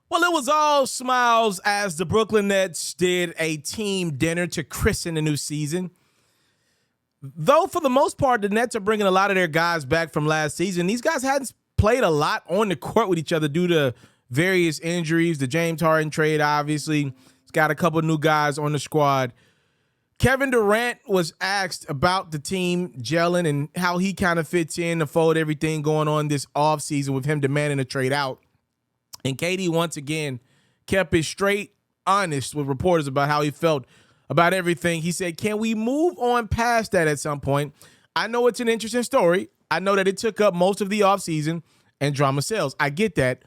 Well, it was all smiles as the Brooklyn Nets did a team dinner to christen the new season. Though, for the most part, the Nets are bringing a lot of their guys back from last season. These guys hadn't played a lot on the court with each other due to various injuries. The James Harden trade, obviously, he's got a couple new guys on the squad. Kevin Durant was asked about the team gelling and how he kind of fits in to fold everything going on this offseason with him demanding a trade out. And KD once again kept it straight honest with reporters about how he felt about everything. He said, can we move on past that at some point? I know it's an interesting story. I know that it took up most of the offseason and drama sells. I get that.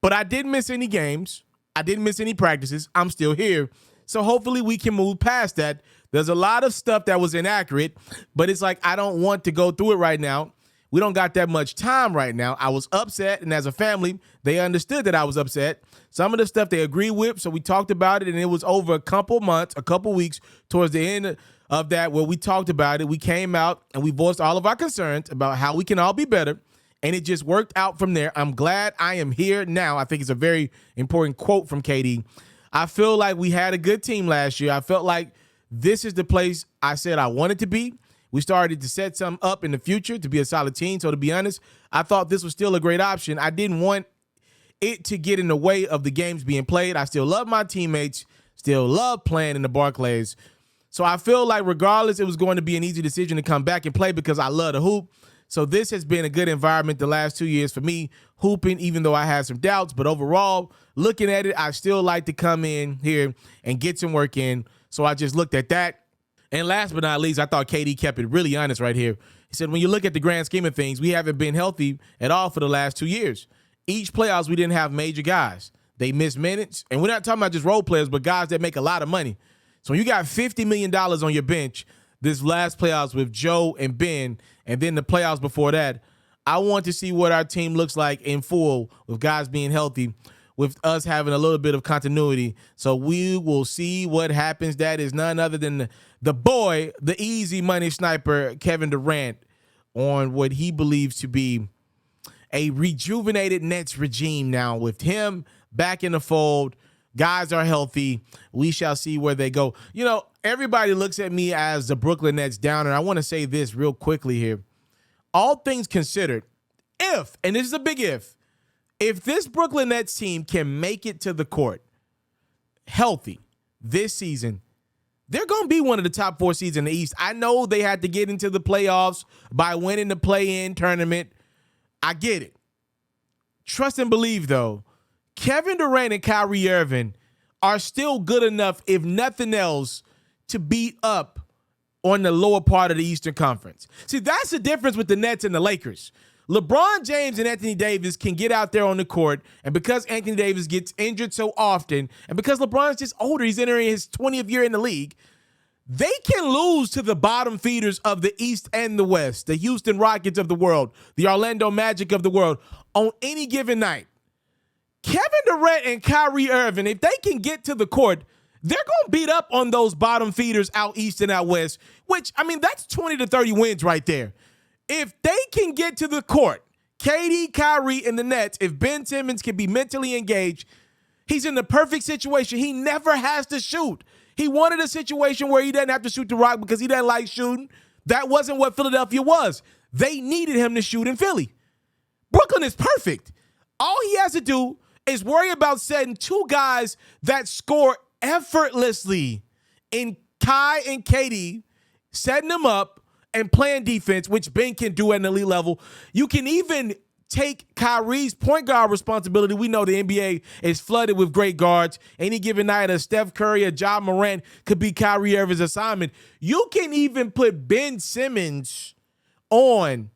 But I didn't miss any games. I didn't miss any practices. I'm still here. So hopefully we can move past that. There's a lot of stuff that was inaccurate, but it's like I don't want to go through it right now. We don't got that much time right now. I was upset, and as a family, they understood that I was upset. Some of the stuff they agreed with, so we talked about it, and it was over a couple months, a couple weeks towards the end of that where we talked about it. We came out, and we voiced all of our concerns about how we can all be better, and it just worked out from there. I'm glad I am here now. I think it's a very important quote from KD. I feel like we had a good team last year. I felt like this is the place I said I wanted to be. We started to set something up in the future to be a solid team. So to be honest, I thought this was still a great option. I didn't want it to get in the way of the games being played. I still love my teammates, still love playing in the Barclays. So I feel like regardless, it was going to be an easy decision to come back and play because I love the hoop. So this has been a good environment the last 2 years for me, hooping, even though I had some doubts. But overall, looking at it, I still like to come in here and get some work in. So I just looked at that. And last but not least, I thought KD kept it really honest right here. He said, when you look at the grand scheme of things, we haven't been healthy at all for the last 2 years. Each playoffs, we didn't have major guys. They missed minutes. And we're not talking about just role players, but guys that make a lot of money. So when you got $50 million on your bench this last playoffs with Joe and Ben, and then the playoffs before that, I want to see what our team looks like in full with guys being healthy, with us having a little bit of continuity. So we will see what happens. That is none other than the boy, the easy money sniper, Kevin Durant, on what he believes to be a rejuvenated Nets regime now with him back in the fold. Guys are healthy. We shall see where they go. You know, everybody looks at me as the Brooklyn Nets downer. I want to say this real quickly here. All things considered, if, and this is a big if this Brooklyn Nets team can make it to the court healthy this season, they're going to be one of the top 4 seeds in the East. I know they had to get into the playoffs by winning the play-in tournament. I get it. Trust and believe, though, Kevin Durant and Kyrie Irving are still good enough, if nothing else, to beat up on the lower part of the Eastern Conference. See, that's the difference with the Nets and the Lakers. LeBron James and Anthony Davis can get out there on the court, and because Anthony Davis gets injured so often, and because LeBron's just older, he's entering his 20th year in the league, they can lose to the bottom feeders of the East and the West, the Houston Rockets of the world, the Orlando Magic of the world, on any given night. Kevin Durant and Kyrie Irving, if they can get to the court, they're going to beat up on those bottom feeders out East and out West, which, I mean, that's 20 to 30 wins right there. If they can get to the court, KD, Kyrie, and the Nets, if Ben Simmons can be mentally engaged, he's in the perfect situation. He never has to shoot. He wanted a situation where he doesn't have to shoot the rock because he doesn't like shooting. That wasn't what Philadelphia was. They needed him to shoot in Philly. Brooklyn is perfect. All he has to do is worry about setting 2 guys that score effortlessly in Kai and KD, setting them up, and playing defense, which Ben can do at an elite level. You can even take Kyrie's point guard responsibility. We know the NBA is flooded with great guards. Any given night, a Steph Curry, a Ja Morant could be Kyrie Irving's assignment. You can even put Ben Simmons on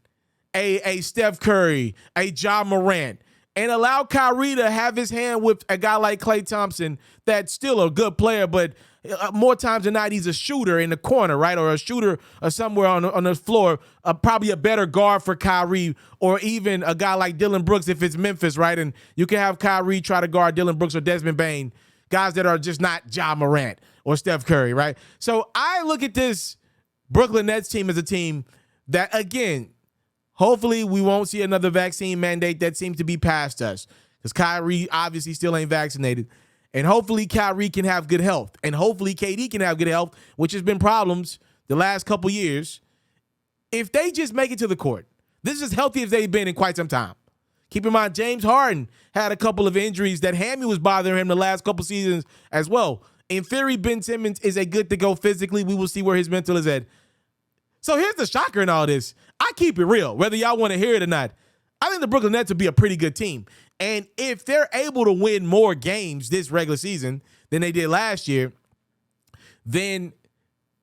a Steph Curry, a Ja Morant, and allow Kyrie to have his hand with a guy like Klay Thompson that's still a good player, but more times than not, he's a shooter in the corner, right? Or a shooter somewhere on the floor, probably a better guard for Kyrie, or even a guy like Dylan Brooks if it's Memphis, right? And you can have Kyrie try to guard Dylan Brooks or Desmond Bane, guys that are just not Ja Morant or Steph Curry, right? So I look at this Brooklyn Nets team as a team that, again, hopefully we won't see another vaccine mandate that seems to be past us. because Kyrie obviously still ain't vaccinated. And hopefully Kyrie can have good health. And hopefully KD can have good health, which has been problems the last couple years. If they just make it to the court, this is as healthy as they've been in quite some time. Keep in mind, James Harden had a couple of injuries. That hammy was bothering him the last couple seasons as well. In theory, Ben Simmons is a good to go physically. We will see where his mental is at. So here's the shocker in all this. I keep it real, whether y'all want to hear it or not. I think the Brooklyn Nets will be a pretty good team. And if they're able to win more games this regular season than they did last year, then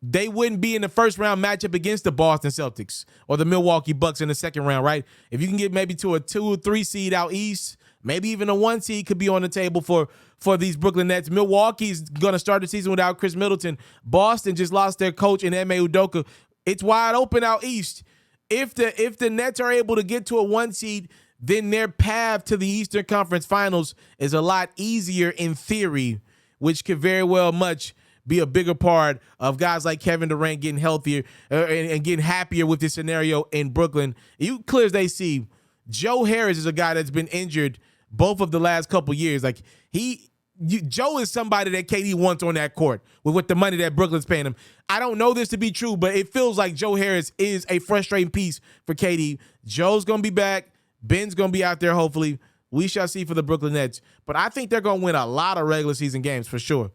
they wouldn't be in the first round matchup against the Boston Celtics or the Milwaukee Bucks in the second round, right? If you can get maybe to a 2 or 3 seed out east, maybe even a 1 seed could be on the table for these Brooklyn Nets. Milwaukee's going to start the season without Chris Middleton. Boston just lost their coach in Ime Udoka. It's wide open out east. If the Nets are able to get to a 1 seed, then their path to the Eastern Conference Finals is a lot easier in theory, which could very well much be a bigger part of guys like Kevin Durant getting healthier and getting happier with this scenario in Brooklyn. You clear as they see, Joe Harris is a guy that's been injured both of the last couple years. Like Joe is somebody that KD wants on that court with the money that Brooklyn's paying him. I don't know this to be true, but it feels like Joe Harris is a frustrating piece for KD. Joe's going to be back. Ben's going to be out there, hopefully. We shall see for the Brooklyn Nets. But I think they're going to win a lot of regular season games for sure.